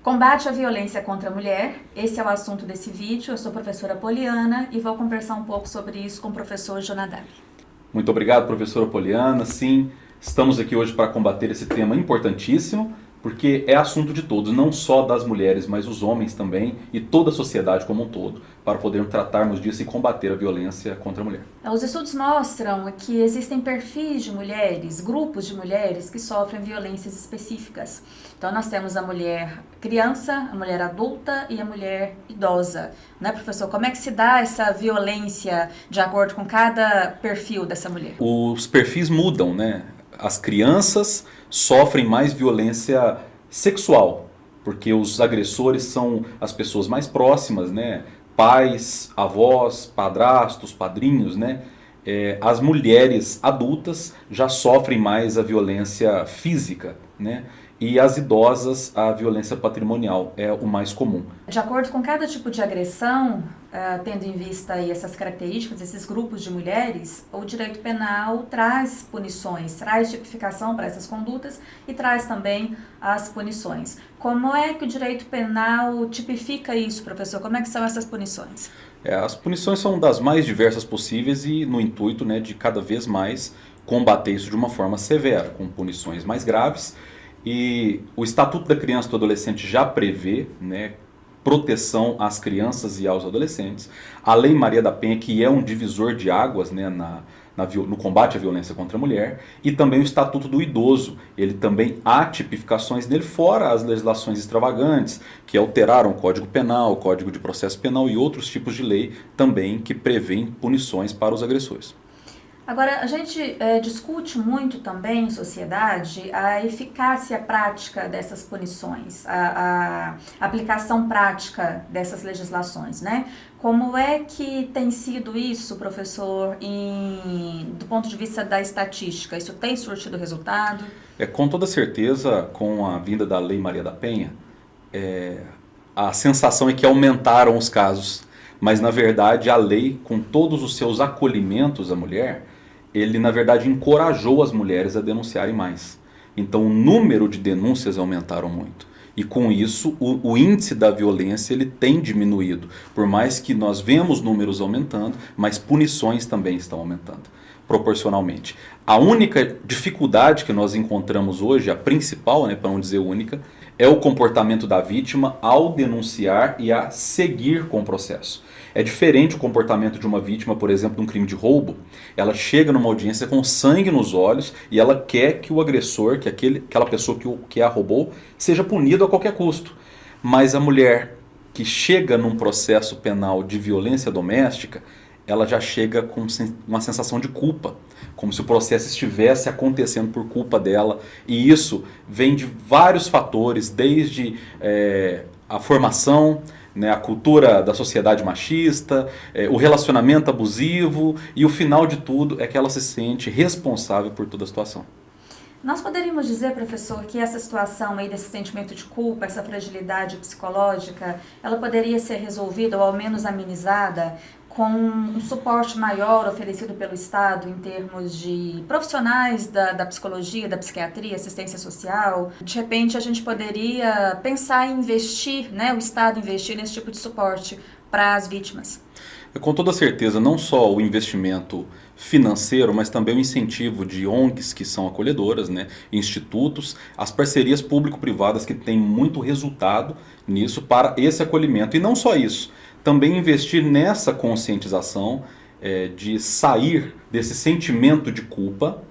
Combate à violência contra a mulher, esse é o assunto desse vídeo. Eu sou a professora Poliana e vou conversar um pouco sobre isso com o professor Jonadab. Muito obrigado, professora Poliana. Sim, estamos aqui hoje para combater esse tema importantíssimo, porque é assunto de todos, não só das mulheres, mas os homens também e toda a sociedade como um todo, para podermos tratarmos disso e combater a violência contra a mulher. Os estudos mostram que existem perfis de mulheres, grupos de mulheres que sofrem violências específicas. Então nós temos a mulher criança, a mulher adulta e a mulher idosa. Né, professor? Como é que se dá essa violência de acordo com cada perfil dessa mulher? Os perfis mudam, né? As crianças sofrem mais violência sexual, porque os agressores são as pessoas mais próximas, né? Pais, avós, padrastos, padrinhos, né? As mulheres adultas já sofrem mais a violência física, né? E as idosas, a violência patrimonial é o mais comum. De acordo com cada tipo de agressão, tendo em vista aí essas características, esses grupos de mulheres, o direito penal traz punições, traz tipificação para essas condutas e traz também as punições. Como é que o direito penal tipifica isso, professor? Como é que são essas punições? As punições são das mais diversas possíveis e no intuito, né, de cada vez mais combater isso de uma forma severa, com punições mais graves. E o Estatuto da Criança e do Adolescente já prevê, né, proteção às crianças e aos adolescentes. A Lei Maria da Penha, que é um divisor de águas, né, no combate à violência contra a mulher, e também o Estatuto do Idoso. Ele também há tipificações nele, fora as legislações extravagantes, que alteraram o Código Penal, o Código de Processo Penal e outros tipos de lei também que prevêem punições para os agressores. Agora, a gente discute muito também em sociedade a eficácia prática dessas punições, a aplicação prática dessas legislações, né? Como é que tem sido isso, professor, do ponto de vista da estatística? Isso tem surtido resultado? Com toda certeza, com a vinda da Lei Maria da Penha, a sensação é que aumentaram os casos, mas na verdade a lei, com todos os seus acolhimentos à mulher, ele na verdade encorajou as mulheres a denunciarem mais. Então o número de denúncias aumentaram muito. E com isso o índice da violência ele tem diminuído. Por mais que nós vemos números aumentando, mas punições também estão aumentando, proporcionalmente. A única dificuldade que nós encontramos hoje, a principal, né, para não dizer única, é o comportamento da vítima ao denunciar e a seguir com o processo. É diferente o comportamento de uma vítima, por exemplo, de um crime de roubo. Ela chega numa audiência com sangue nos olhos e ela quer que o agressor, que aquela pessoa que a roubou, seja punido a qualquer custo. Mas a mulher que chega num processo penal de violência doméstica, ela já chega com uma sensação de culpa, como se o processo estivesse acontecendo por culpa dela. E isso vem de vários fatores, desde a formação, né, a cultura da sociedade machista, o relacionamento abusivo, e o final de tudo é que ela se sente responsável por toda a situação. Nós poderíamos dizer, professor, que essa situação aí desse sentimento de culpa, essa fragilidade psicológica, ela poderia ser resolvida ou ao menos amenizada com um suporte maior oferecido pelo Estado em termos de profissionais da psicologia, da psiquiatria, assistência social. De repente a gente poderia pensar em investir, né, o Estado investir nesse tipo de suporte para as vítimas. Com toda certeza, não só o investimento financeiro, mas também o incentivo de ONGs que são acolhedoras, né, institutos, as parcerias público-privadas que têm muito resultado nisso para esse acolhimento. E não só isso, também investir nessa conscientização de sair desse sentimento de culpa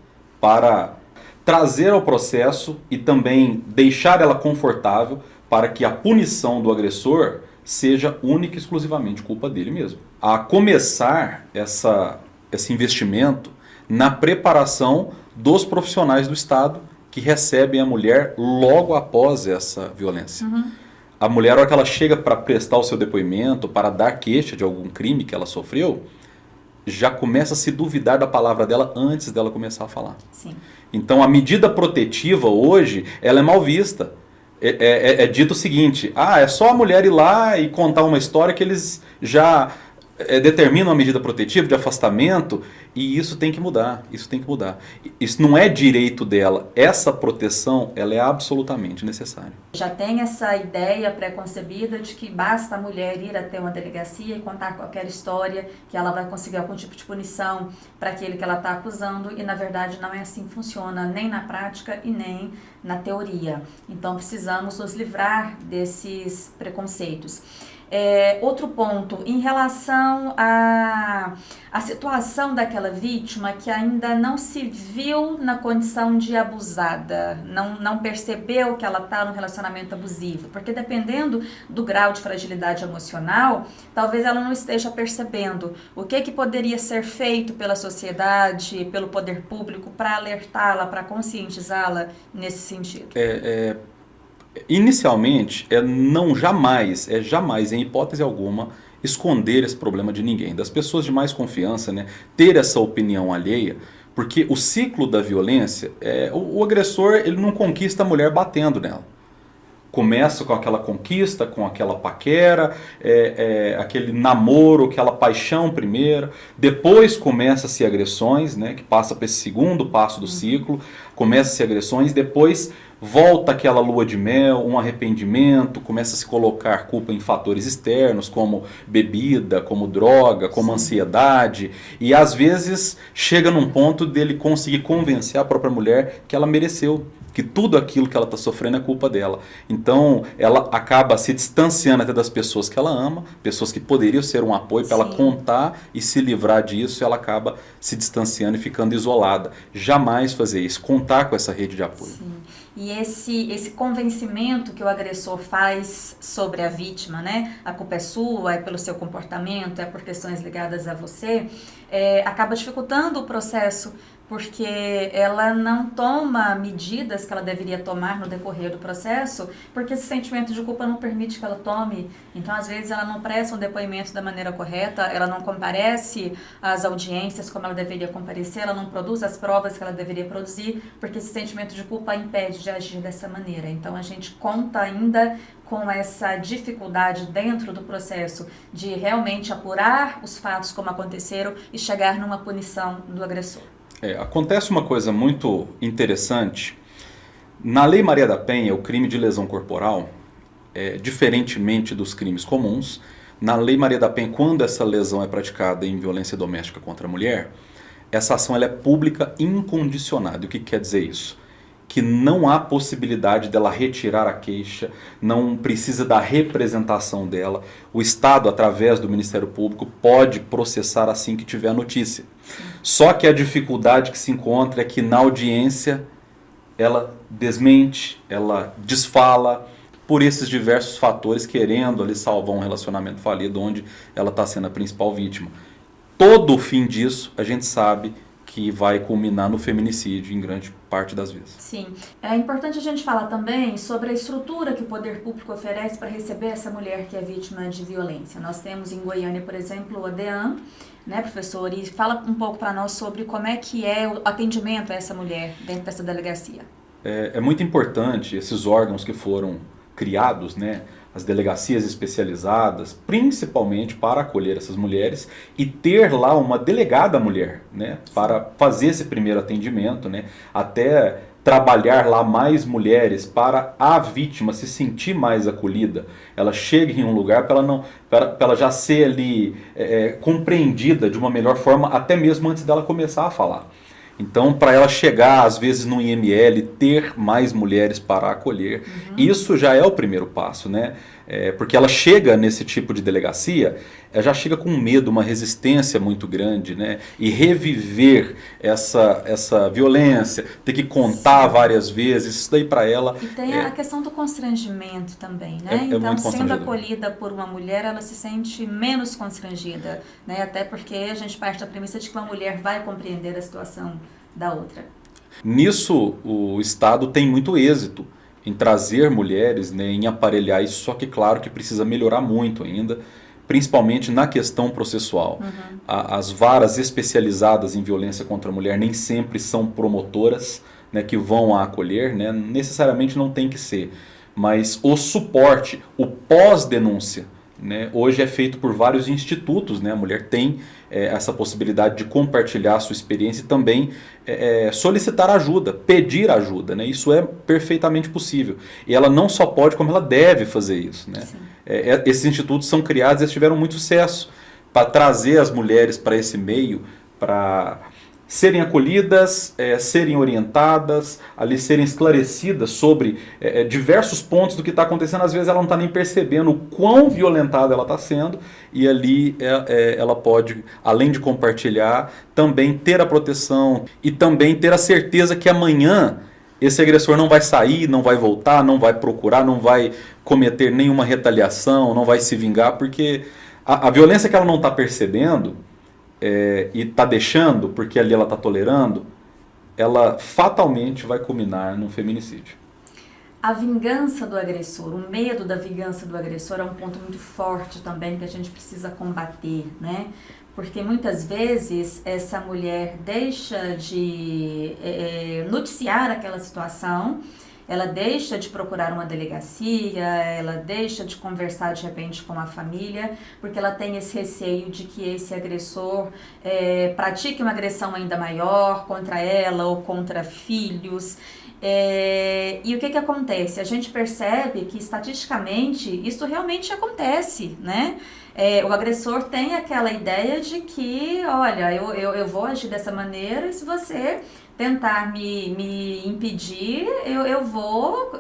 para trazer ao processo e também deixar ela confortável para que a punição do agressor seja única e exclusivamente culpa dele mesmo. A começar esse investimento na preparação dos profissionais do Estado que recebem a mulher logo após essa violência. A mulher, na hora que ela chega para prestar o seu depoimento, para dar queixa de algum crime que ela sofreu, já começa a se duvidar da palavra dela antes dela começar a falar. Sim. Então a medida protetiva hoje, ela é mal vista. É dito o seguinte, é só a mulher ir lá e contar uma história que eles já determina uma medida protetiva de afastamento, e isso tem que mudar, isso tem que mudar. Isso não é direito dela, essa proteção ela é absolutamente necessária. Já tem essa ideia pré-concebida de que basta a mulher ir até uma delegacia e contar qualquer história que ela vai conseguir algum tipo de punição para aquele que ela está acusando, e na verdade não é assim que funciona, nem na prática e nem na teoria. Então precisamos nos livrar desses preconceitos. Outro ponto, em relação à situação daquela vítima que ainda não se viu na condição de abusada, não percebeu que ela está num relacionamento abusivo, porque dependendo do grau de fragilidade emocional, talvez ela não esteja percebendo o que poderia ser feito pela sociedade, pelo poder público, para alertá-la, para conscientizá-la nesse sentido. Inicialmente, jamais, em hipótese alguma, esconder esse problema de ninguém, das pessoas de mais confiança, né? Ter essa opinião alheia, porque o ciclo da violência, o agressor ele não conquista a mulher batendo nela. Começa com aquela conquista, com aquela paquera, aquele namoro, aquela paixão primeiro. Depois começa-se agressões, né, que passa para esse segundo passo do ciclo. Começa-se agressões, depois volta aquela lua de mel, um arrependimento, começa a se colocar culpa em fatores externos, como bebida, como droga, como ansiedade. E às vezes chega num ponto dele conseguir convencer a própria mulher que ela mereceu, que tudo aquilo que ela está sofrendo é culpa dela. Então, ela acaba se distanciando até das pessoas que ela ama, pessoas que poderiam ser um apoio para ela contar e se livrar disso, ela acaba se distanciando e ficando isolada. Jamais fazer isso, contar com essa rede de apoio. Sim. E esse convencimento que o agressor faz sobre a vítima, né? A culpa é sua, é pelo seu comportamento, é por questões ligadas a você, acaba dificultando o processo, porque ela não toma medidas que ela deveria tomar no decorrer do processo, porque esse sentimento de culpa não permite que ela tome. Então, às vezes, ela não presta um depoimento da maneira correta, ela não comparece às audiências como ela deveria comparecer, ela não produz as provas que ela deveria produzir, porque esse sentimento de culpa impede de agir dessa maneira. Então, a gente conta ainda com essa dificuldade dentro do processo de realmente apurar os fatos como aconteceram e chegar numa punição do agressor. Acontece uma coisa muito interessante. Na Lei Maria da Penha, o crime de lesão corporal, diferentemente dos crimes comuns, na Lei Maria da Penha, quando essa lesão é praticada em violência doméstica contra a mulher, essa ação ela é pública incondicionada. O que quer dizer isso? Que não há possibilidade dela retirar a queixa, não precisa da representação dela. O Estado, através do Ministério Público, pode processar assim que tiver a notícia. Só que a dificuldade que se encontra é que na audiência ela desmente, ela desfala por esses diversos fatores, querendo ali salvar um relacionamento falido onde ela está sendo a principal vítima. Todo o fim disso, a gente sabe que vai culminar no feminicídio em grande parte das vezes. Sim. É importante a gente falar também sobre a estrutura que o poder público oferece para receber essa mulher que é vítima de violência. Nós temos em Goiânia, por exemplo, o ADEAM, né, professor? E fala um pouco para nós sobre como é que é o atendimento a essa mulher dentro dessa delegacia. É muito importante esses órgãos que foram criados, né, as delegacias especializadas, principalmente para acolher essas mulheres e ter lá uma delegada mulher, né, para fazer esse primeiro atendimento, né, até trabalhar lá mais mulheres para a vítima se sentir mais acolhida. Ela chega em um lugar para ela já ser ali compreendida de uma melhor forma, até mesmo antes dela começar a falar. Então, para ela chegar, às vezes, no IML, ter mais mulheres para acolher, isso já é o primeiro passo, né? Porque ela chega nesse tipo de delegacia, ela já chega com medo, uma resistência muito grande, né? E reviver essa violência, ter que contar várias vezes, isso daí para ela... E tem a questão do constrangimento também, né? Então, sendo acolhida por uma mulher, ela se sente menos constrangida, né? Até porque a gente parte da premissa de que uma mulher vai compreender a situação da outra. Nisso, o Estado tem muito êxito em trazer mulheres, né, em aparelhar isso, só que claro que precisa melhorar muito ainda, principalmente na questão processual. As varas especializadas em violência contra a mulher nem sempre são promotoras, né, que vão a acolher, né, necessariamente não tem que ser, mas o suporte, o pós-denúncia, né? Hoje é feito por vários institutos, né? A mulher tem essa possibilidade de compartilhar a sua experiência e também solicitar ajuda, pedir ajuda, né? Isso é perfeitamente possível. E ela não só pode, como ela deve fazer isso, né? Esses institutos são criados e eles tiveram muito sucesso para trazer as mulheres para esse meio, para serem acolhidas, serem orientadas, ali serem esclarecidas sobre diversos pontos do que está acontecendo. Às vezes ela não está nem percebendo o quão violentada ela está sendo, e ali ela pode, além de compartilhar, também ter a proteção e também ter a certeza que amanhã esse agressor não vai sair, não vai voltar, não vai procurar, não vai cometer nenhuma retaliação, não vai se vingar, porque a violência que ela não está percebendo e está deixando, porque ali ela está tolerando, ela fatalmente vai culminar num feminicídio. A vingança do agressor, o medo da vingança do agressor é um ponto muito forte também que a gente precisa combater, né? Porque muitas vezes essa mulher deixa de noticiar aquela situação, ela deixa de procurar uma delegacia, ela deixa de conversar de repente com a família, porque ela tem esse receio de que esse agressor pratique uma agressão ainda maior contra ela ou contra filhos. E o que acontece? A gente percebe que estatisticamente isso realmente acontece, né? O agressor tem aquela ideia de que, olha, eu vou agir dessa maneira e se você tentar me impedir, eu vou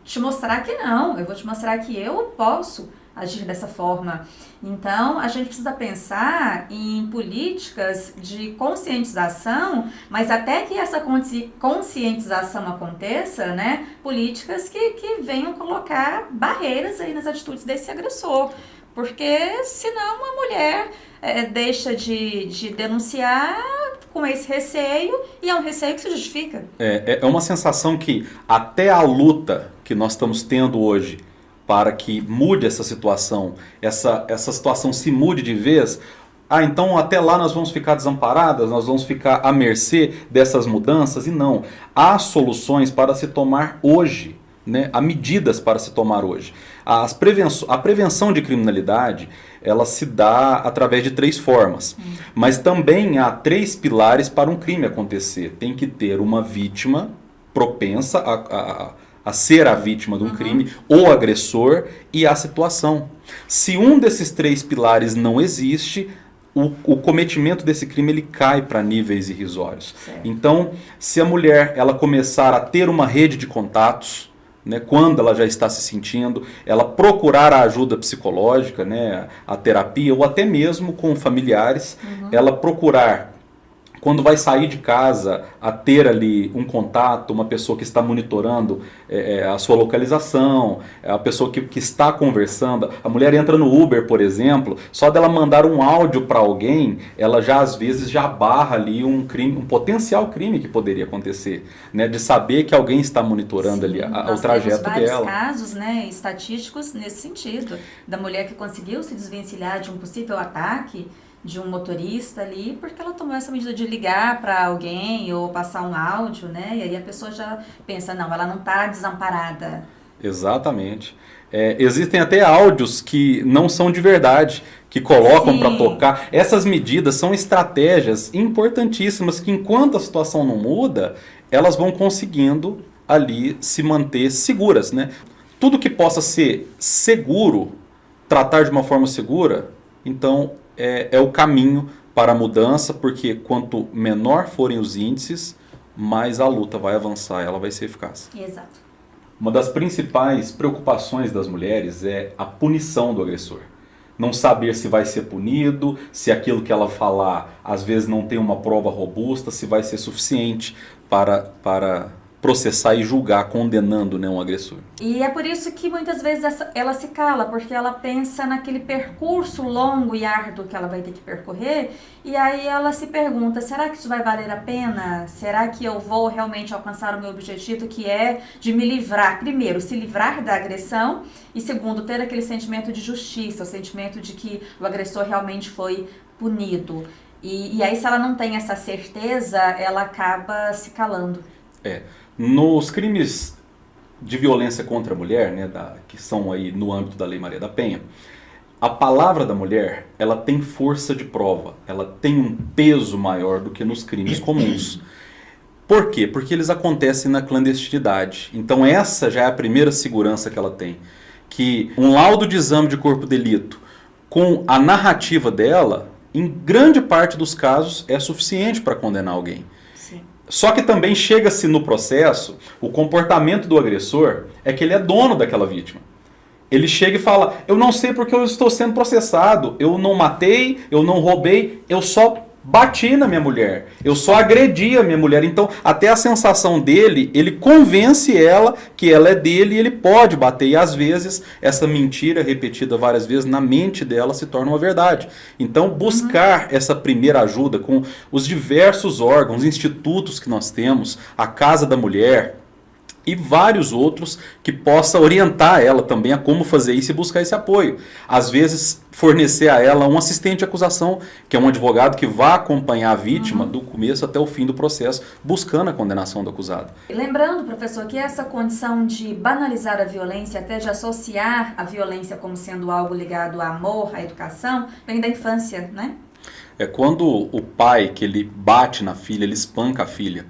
te mostrar que não, eu vou te mostrar que eu posso agir dessa forma. Então, a gente precisa pensar em políticas de conscientização, mas até que essa conscientização aconteça, né, políticas que venham colocar barreiras aí nas atitudes desse agressor. Porque senão a mulher deixa de denunciar com esse receio, e é um receio que se justifica. É uma sensação que até a luta que nós estamos tendo hoje para que mude essa situação, essa situação se mude de vez, então até lá nós vamos ficar desamparadas, nós vamos ficar à mercê dessas mudanças, e não. Há soluções para se tomar hoje, né? Há medidas para se tomar hoje. A prevenção de criminalidade, ela se dá através de 3 formas. Mas também há 3 pilares para um crime acontecer. Tem que ter uma vítima propensa a ser a vítima de um crime, o agressor e a situação. Se um desses 3 pilares não existe, o cometimento desse crime ele cai para níveis irrisórios. Certo. Então, se a mulher ela começar a ter uma rede de contatos, né, quando ela já está se sentindo, ela procurar a ajuda psicológica, né, a terapia, ou até mesmo com familiares, ela procurar, quando vai sair de casa, a ter ali um contato, uma pessoa que está monitorando a sua localização, a pessoa que está conversando. A mulher entra no Uber, por exemplo, só dela mandar um áudio para alguém, ela já às vezes já barra ali um crime, um potencial crime que poderia acontecer, né, de saber que alguém está monitorando. Sim, ali o trajeto dela. Nós temos vários casos, né, estatísticos nesse sentido, da mulher que conseguiu se desvencilhar de um possível ataque de um motorista ali, porque ela tomou essa medida de ligar para alguém ou passar um áudio, né? E aí a pessoa já pensa, não, ela não está desamparada. Exatamente. Existem até áudios que não são de verdade, que colocam para tocar. Essas medidas são estratégias importantíssimas que, enquanto a situação não muda, elas vão conseguindo ali se manter seguras, né? Tudo que possa ser seguro, tratar de uma forma segura, então é o caminho para a mudança, porque quanto menor forem os índices, mais a luta vai avançar, ela vai ser eficaz. Exato. Uma das principais preocupações das mulheres é a punição do agressor. Não saber se vai ser punido, se aquilo que ela falar às vezes não tem uma prova robusta, se vai ser suficiente para processar e julgar, condenando, né, um agressor. E é por isso que muitas vezes ela se cala, porque ela pensa naquele percurso longo e árduo que ela vai ter que percorrer, e aí ela se pergunta, será que isso vai valer a pena? Será que eu vou realmente alcançar o meu objetivo, que é de me livrar, primeiro, se livrar da agressão, e segundo, ter aquele sentimento de justiça, o sentimento de que o agressor realmente foi punido. E aí, se ela não tem essa certeza, ela acaba se calando. Nos crimes de violência contra a mulher, né, que são aí no âmbito da Lei Maria da Penha, a palavra da mulher, ela tem força de prova, ela tem um peso maior do que nos crimes comuns. Por quê? Porque eles acontecem na clandestinidade. Então essa já é a primeira segurança que ela tem. Que um laudo de exame de corpo de delito com a narrativa dela, em grande parte dos casos, é suficiente para condenar alguém. Sim. Só que também chega-se no processo, o comportamento do agressor é que ele é dono daquela vítima. Ele chega e fala, eu não sei porque eu estou sendo processado, eu não matei, eu não roubei, eu só bati na minha mulher, eu só agredi a minha mulher. Então, até a sensação dele, ele convence ela que ela é dele e ele pode bater. E às vezes, essa mentira repetida várias vezes na mente dela se torna uma verdade. Então, buscar essa primeira ajuda com os diversos órgãos, institutos que nós temos, a Casa da Mulher e vários outros que possa orientar ela também a como fazer isso e buscar esse apoio. Às vezes, fornecer a ela um assistente de acusação, que é um advogado que vai acompanhar a vítima do começo até o fim do processo, buscando a condenação do acusado. Lembrando, professor, que essa condição de banalizar a violência, até de associar a violência como sendo algo ligado ao amor, à educação, vem da infância, né? É quando o pai, que ele bate na filha, ele espanca a filha,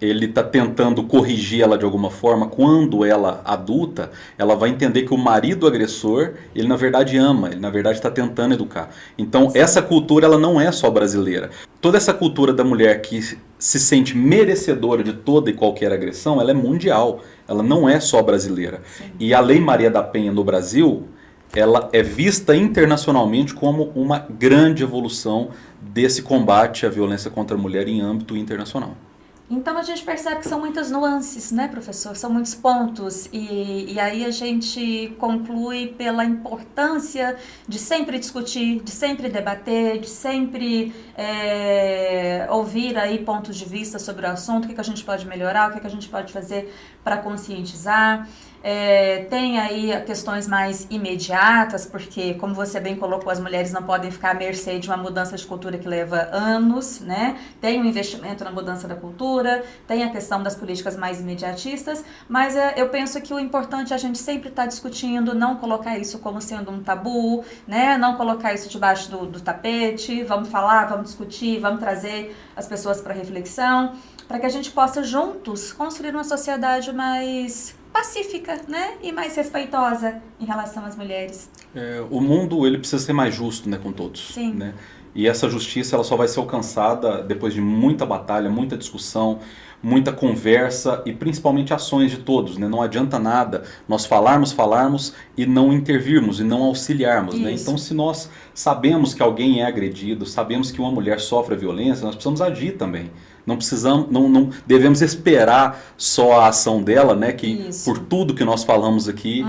ele está tentando corrigir ela de alguma forma, quando ela adulta, ela vai entender que o marido agressor, ele na verdade ama, ele na verdade está tentando educar. Então essa cultura ela não é só brasileira. Toda essa cultura da mulher que se sente merecedora de toda e qualquer agressão, ela é mundial, ela não é só brasileira. Sim. E a Lei Maria da Penha no Brasil, ela é vista internacionalmente como uma grande evolução desse combate à violência contra a mulher em âmbito internacional. Então a gente percebe que são muitas nuances, né, professor? São muitos pontos e aí a gente conclui pela importância de sempre discutir, de sempre debater, de sempre ouvir aí pontos de vista sobre o assunto, o que a gente pode melhorar, o que a gente pode fazer para conscientizar. Tem aí questões mais imediatas, porque, como você bem colocou, as mulheres não podem ficar à mercê de uma mudança de cultura que leva anos, né? Tem um investimento na mudança da cultura, tem a questão das políticas mais imediatistas, mas eu penso que o importante é a gente sempre estar discutindo, não colocar isso como sendo um tabu, né? Não colocar isso debaixo do tapete, vamos falar, vamos discutir, vamos trazer as pessoas para reflexão, para que a gente possa juntos construir uma sociedade mais pacífica, né? E mais respeitosa em relação às mulheres. O mundo ele precisa ser mais justo, né, com todos. Sim. Né? E essa justiça ela só vai ser alcançada depois de muita batalha, muita discussão, muita conversa e principalmente ações de todos. Né? Não adianta nada nós falarmos e não intervirmos e não auxiliarmos. Né? Então, se nós sabemos que alguém é agredido, sabemos que uma mulher sofre a violência, nós precisamos agir também. Não precisamos, não devemos esperar só a ação dela, né? Que por tudo que nós falamos aqui,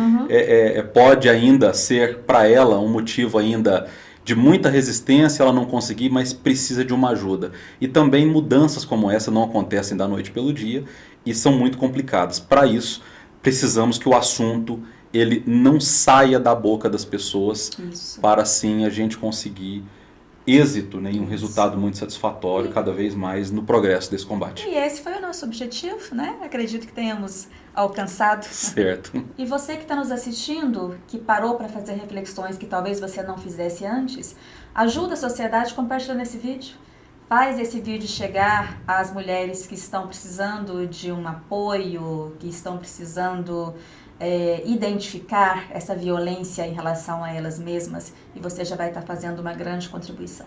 pode ainda ser para ela um motivo ainda de muita resistência, ela não conseguir, mas precisa de uma ajuda. E também mudanças como essa não acontecem da noite pelo dia e são muito complicadas. Para isso, precisamos que o assunto ele não saia da boca das pessoas, para assim a gente conseguir êxito, né, e um resultado muito satisfatório cada vez mais no progresso desse combate. E esse foi o nosso objetivo, né? Acredito que tenhamos alcançado. Certo. E você que está nos assistindo, que parou para fazer reflexões que talvez você não fizesse antes, ajuda a sociedade compartilhando esse vídeo. Faz esse vídeo chegar às mulheres que estão precisando de um apoio, que estão precisando identificar essa violência em relação a elas mesmas, e você já vai estar fazendo uma grande contribuição.